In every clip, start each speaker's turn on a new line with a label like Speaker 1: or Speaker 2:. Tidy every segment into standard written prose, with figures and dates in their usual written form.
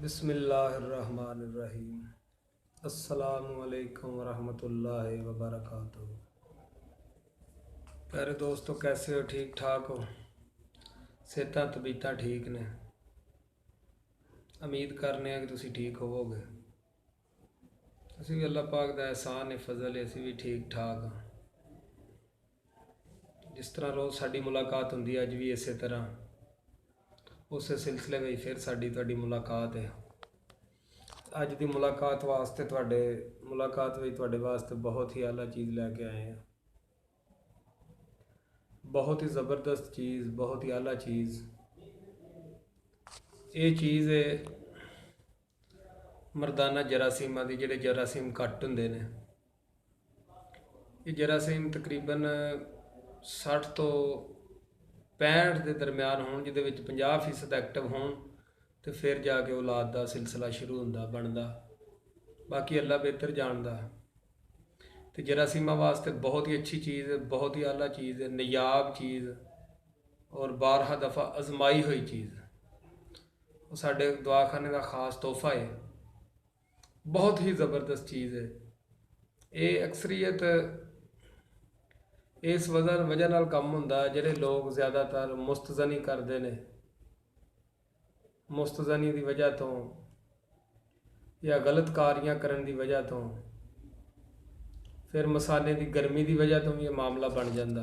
Speaker 1: बिस्मिल्लाहिर्रहमानिर्रहीम। अस्सलामुअलैकुम वरहमतुल्लाहि वबरकातुहू। प्यारे दोस्तों, कैसे हो? ठीक ठाक हो? सेहतां तबीयतां ठीक ने? उम्मीद करने कि तुसी ठीक होवोगे। असी भी अल्लाह पाक दा एहसान है, फजल है, असी भी ठीक ठाक हाँ। जिस तरह रोज़ साडी मुलाकात हुंदी है, अज भी इस तरह उस सिलसिले में फिर साडी तुहाडी मुलाकात है। अज की मुलाकात वास्ते तुहाडे वास्ते बहुत ही आला चीज़ लैके आए हैं। बहुत ही ज़बरदस्त चीज़, बहुत ही आला चीज़। ये चीज़ है मरदाना जरासीमां दी, जिहड़े जरासीम घट हुंदे ने। ये जरासीम तकरीबन 60 तो 65 के दरम्यान होण, जिहदे विच 50% एक्टिव होण तो फिर जाके औलाद का सिलसिला शुरू होंदा बनता। बाकी अल्लाह बेहतर जानता। तो जरासीमा वास्ते बहुत ही अच्छी चीज़ है, बहुत ही आला चीज़ है, नायाब चीज़ और 12 दफ़ा आजमाई हुई चीज़। वो साडे दवाखाने का खास तोहफा है। बहुत ही ज़बरदस्त चीज़ है। ये अक्सरीयत इस वजह नाल कम हुंदा, जिहड़े लोग ज़्यादातर मुस्तज़नी करते हैं। मुस्तज़नी की वजह तो या गलत कारियां करने की वजह तो, फिर मसाले की गर्मी की वजह तो भी ये मामला बन जाता।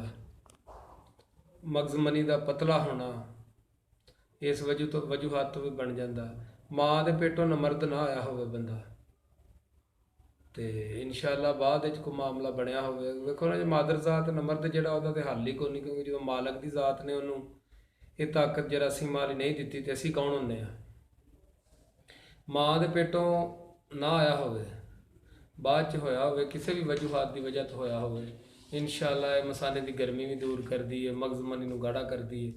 Speaker 1: मगज़मनी का पतला होना इस वजूहात तो भी बन जाता। माँ के पेटों नमर्द ना आया हो बंदा तो इंशाअल्लाह बाद को मामला बनया हो। वेखो ना, जो मादर जात नमर्द जिहड़ा उहदा ते हल ही कोई नहीं, क्योंकि जो मालक की जात ने उन्होंने ये ताकत जरासीम वाली नहीं दी तो असी कौन होंगे हैं? माँ के पेटों ना आया हो, बाद च होया हो, किसी भी वजूहात की वजह तो होया हो, इंशाअल्लाह मसाले की गर्मी भी दूर करती है, मगज़मनी को गाढ़ा करती है।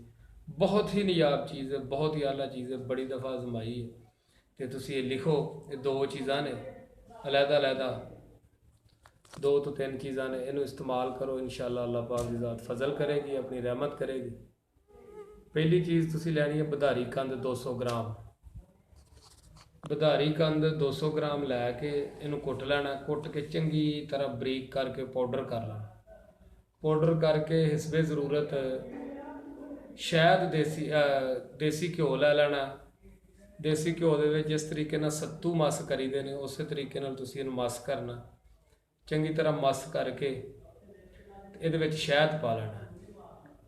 Speaker 1: बहुत ही नियाब चीज़ है, बहुत ही आला चीज़ है, बड़ी दफ़ा आजमाई है। तो तुसी ये लिखो, ये 2 चीज़ां ने अलहदा 2 तो 3 चीज़ां ने, इन्हू इस्तेमाल करो, इंशाअल्लाह अल्लाह पाक दी ज़ात फजल करेगी, अपनी रहमत करेगी। पहली चीज़ तुसी लैनी है बधारी कंद 200 ग्राम। बधारी कंद 200 ग्राम लैके इनू कुट लेना। कुट के चंगी तरह बरीक करके पाउडर कर लेना। पाउडर करके हिस्बे ज़रूरत शहद देसी घ्यो लै लेना। देसी घ्यो दे जिस तरीके नाल सत्तू मस करीदे ने, उस तरीके नाल तुसीं इहनूं मस करना। चंगी तरह मस करके इहदे विच शहद पा लेना।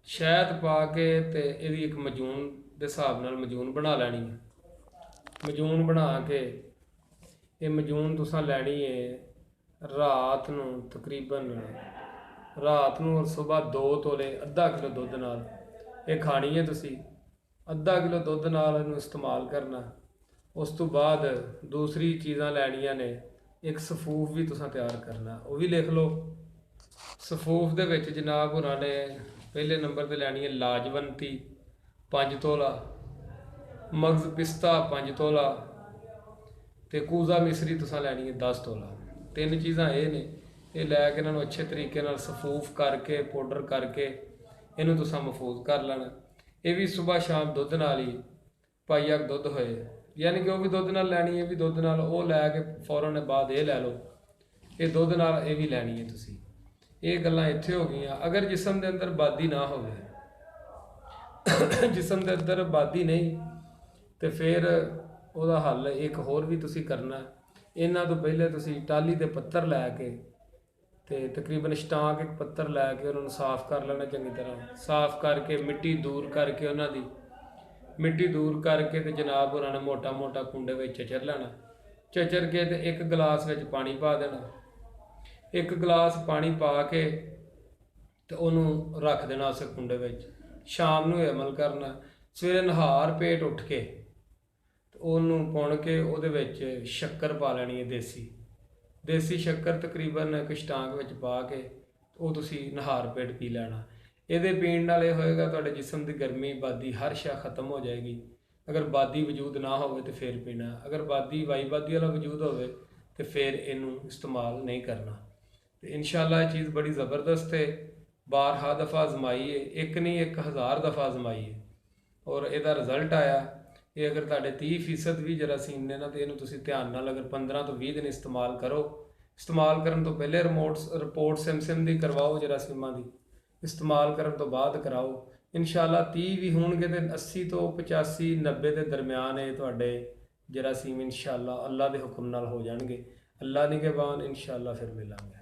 Speaker 1: शहद पा के ते इहदी एक मजून दे हिसाब नाल मजून बना लैनी है। मजून बना के ये मजून तुसां लैनी है रात नूं, तकरीबन रात नूं और सुबह 2 तोले अद्धा किलो दुध नाल ये खानी है। तुसी अद्धा किलो दुध नाल इहनूं इस्तेमाल करना। उस तो बाद दूसरी चीज़ां लैनियां ने। एक सफूफ भी तुसां तैयार करना, वो भी लिख लो। सफूफ दे विच जनाब होरां ने पहले नंबर पर लैनी है लाजवंती 5 तोला, मगज़ पिस्ता 5 तोला, तो कूजा मिसरी तुसां लैनी है 10 तोला। 3 चीज़ां ये ने। ये लैके इन्हों अच्छे तरीके नाल सफूफ करके पाउडर करके इनू तुसां महफूज कर लेना। ये भी सुबह शाम दुध नाल ही पाइया दुध होए, यानी कि वह भी दुध नाल लैनी है, भी दुध नाल वो लैके फौरन बाद ये लै लो, ये दुध नाल ये भी लैनी है तुसी। ये गल्लां इत्थे हो गई। अगर जिसम के अंदर बादी ना हो, जिसम के अंदर बादी नहीं, तो फिर वह हल एक होर भी तुसी करना। इन्हां तो पहले तुसी टाली के पत्तर लैके ते तकरीबन छटांक एक पत्तर लैके उन्होंने साफ कर लेना। चंगी तरह साफ करके मिट्टी दूर करके उन्होंने मिट्टी दूर करके तो जनाब उन्होंने मोटा मोटा कुंडे में चचर लेना। चचर के तो एक गिलास में पानी पा देना। एक गिलास पानी पा के तो उन्होंने रख देना उस कुंडे में। शाम को अमल करना। सवेरे नहार पेट उठ के उन्होंने पुण के वो शक्कर पा लैनी है, देसी शक्कर तकरीबन एक छटांक में पा के वो तुसी नहार पेट पी लेना। ये पीण नाल ये होएगा तुहाडे जिसम की गर्मी बादी हर शा खत्म हो जाएगी। अगर बादी वजूद ना हो तो फिर पीना। अगर बादी वाई बादी वाला वजूद हो तो फिर इनू इस्तेमाल नहीं करना। तो इंशाअल्लाह ये चीज़ बड़ी ज़बरदस्त है। 12 दफ़ा आजमाई है, एक नहीं 1000 दफ़ा आजमाई है और इसका रिजल्ट आया। ਇਹ ਅਗਰ ਤੁਹਾਡੇ 30% ਵੀ ਜਰਾਸੀਮ ਨੇ ਨਾ, ਤੇ ਇਹਨੂੰ ਤੁਸੀਂ ਧਿਆਨ ਨਾਲ ਅਗਰ 15 ਤੋਂ 20 ਦਿਨ ਇਸਤੇਮਾਲ ਕਰੋ, ਇਸਤੇਮਾਲ ਕਰਨ ਤੋਂ ਪਹਿਲੇ ਰਿਪੋਰਟ ਸਿਮ ਦੀ ਕਰਵਾਓ ਜਰਾਸੀਮਾਂ ਦੀ, ਇਸਤੇਮਾਲ ਕਰਨ ਤੋਂ ਬਾਅਦ ਕਰਾਓ। ਇਨਸ਼ਾਅੱਲਾ 30 ਵੀ ਹੋਣਗੇ ਤੇ 80 ਤੋਂ 85 90 ਦੇ ਦਰਮਿਆਨ ਇਹ ਤੁਹਾਡੇ ਜਰਾਸੀਮ ਇਨਸ਼ਾਅੱਲਾ ਅੱਲਾ ਦੇ ਹੁਕਮ ਨਾਲ ਹੋ ਜਾਣਗੇ। ਅੱਲਾ ਨਿਗਹਿਬਾਨ, ਇਨਸ਼ਾਅੱਲਾ ਫਿਰ ਮਿਲਾਂਗੇ।